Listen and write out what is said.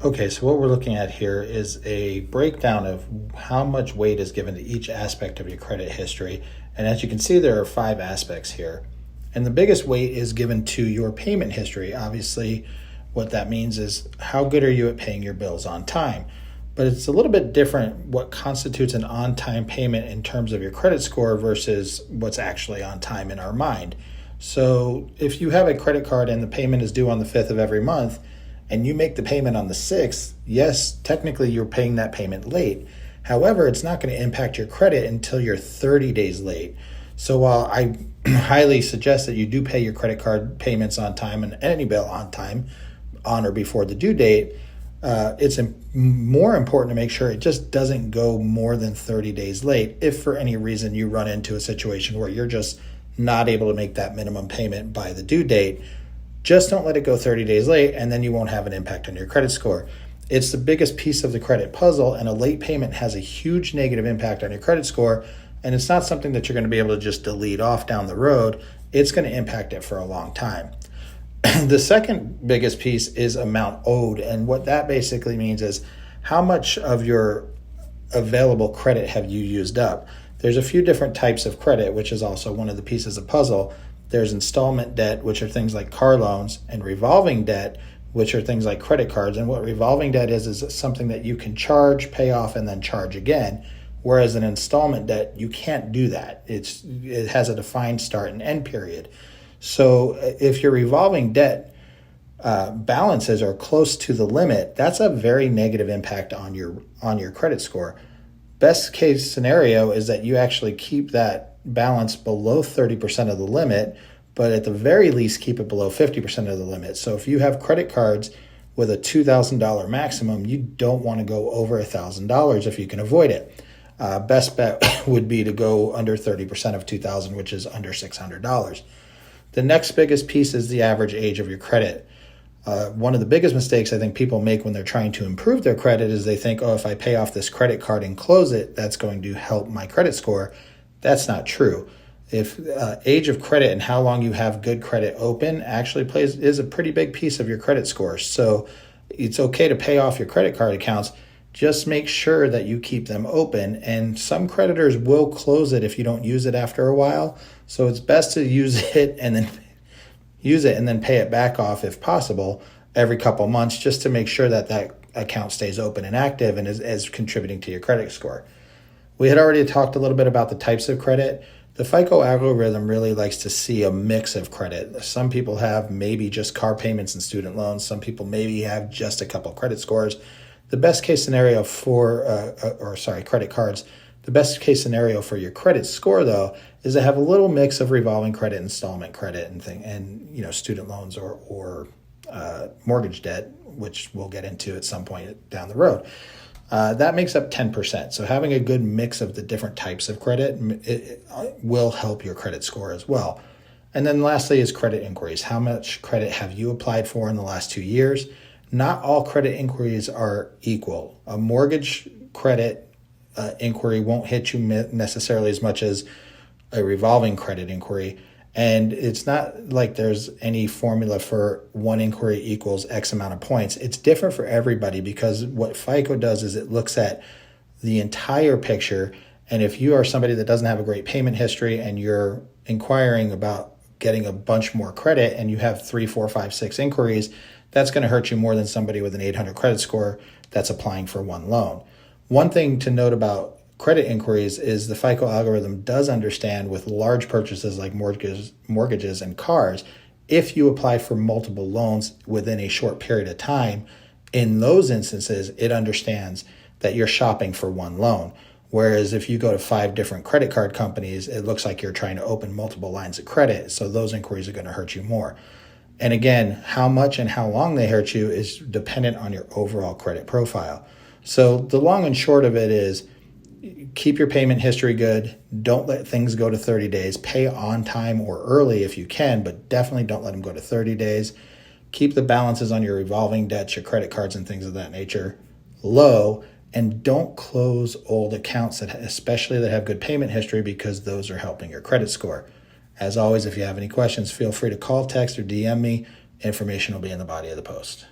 Okay, so what we're looking at here is a breakdown of how much weight is given to each aspect of your credit history. And as you can see, there are 5 aspects here. And the biggest weight is given to your payment history. Obviously, what that means is how good are you at paying your bills on time? But it's a little bit different what constitutes an on-time payment in terms of your credit score versus what's actually on time in our mind. So if you have a credit card and the payment is due on the 5th of every month, and you make the payment on the 6th, yes, technically you're paying that payment late. However, it's not going to impact your credit until you're 30 days late. So while I highly suggest that you do pay your credit card payments on time and any bill on time, on or before the due date, it's more important to make sure it just doesn't go more than 30 days late if for any reason you run into a situation where you're just not able to make that minimum payment by the due date. Just don't let it go 30 days late, and then you won't have an impact on your credit score. It's the biggest piece of the credit puzzle, and a late payment has a huge negative impact on your credit score, and it's not something that you're going to be able to just delete off down the road. It's going to impact it for a long time. The second biggest piece is amount owed, and what that basically means is how much of your available credit have you used up. There's a few different types of credit, which is also one of the pieces of the puzzle. There's installment debt, which are things like car loans, and revolving debt, which are things like credit cards. And what revolving debt is something that you can charge, pay off, and then charge again. Whereas an installment debt, you can't do that. It has a defined start and end period. So if your revolving debt balances are close to the limit, that's a very negative impact on your credit score. Best case scenario is that you actually keep that balance below 30% of the limit, but at the very least keep it below 50% of the limit. So if you have credit cards with a $2,000 maximum, you don't want to go over $1,000 if you can avoid it. Best bet would be to go under 30% of $2,000, which is under $600. The next biggest piece is the average age of your credit. One of the biggest mistakes I think people make when they're trying to improve their credit is they think, oh, if I pay off this credit card and close it, that's going to help my credit score. That's not true. If age of credit and how long you have good credit open actually is a pretty big piece of your credit score. So it's okay to pay off your credit card accounts. Just make sure that you keep them open. And some creditors will close it if you don't use it after a while. So it's best to use it and then pay it back off if possible every couple months, just to make sure that that account stays open and active and is contributing to your credit score. We had already talked a little bit about the types of credit. The FICO algorithm really likes to see a mix of credit. Some people have maybe just car payments and student loans. Some people maybe have just a couple credit scores. The best case scenario credit cards. The best case scenario for your credit score, though, is to have a little mix of revolving credit, installment credit, and student loans or mortgage debt, which we'll get into at some point down the road. That makes up 10%. So having a good mix of the different types of credit it will help your credit score as well. And then lastly is credit inquiries. How much credit have you applied for in the last 2 years? Not all credit inquiries are equal. A mortgage credit inquiry won't hit you necessarily as much as a revolving credit inquiry. And it's not like there's any formula for one inquiry equals X amount of points. It's different for everybody because what FICO does is it looks at the entire picture. And if you are somebody that doesn't have a great payment history and you're inquiring about getting a bunch more credit and you have 3, 4, 5, 6 inquiries, that's going to hurt you more than somebody with an 800 credit score that's applying for one loan. One thing to note about credit inquiries is the FICO algorithm does understand with large purchases like mortgages and cars, if you apply for multiple loans within a short period of time, in those instances, it understands that you're shopping for one loan. Whereas if you go to 5 different credit card companies, it looks like you're trying to open multiple lines of credit. So those inquiries are going to hurt you more. And again, how much and how long they hurt you is dependent on your overall credit profile. So the long and short of it is keep your payment history good. Don't let things go to 30 days. Pay on time or early if you can, but definitely don't let them go to 30 days. Keep the balances on your revolving debts, your credit cards, and things of that nature low. And don't close old accounts, especially that have good payment history, because those are helping your credit score. As always, if you have any questions, feel free to call, text, or DM me. Information will be in the body of the post.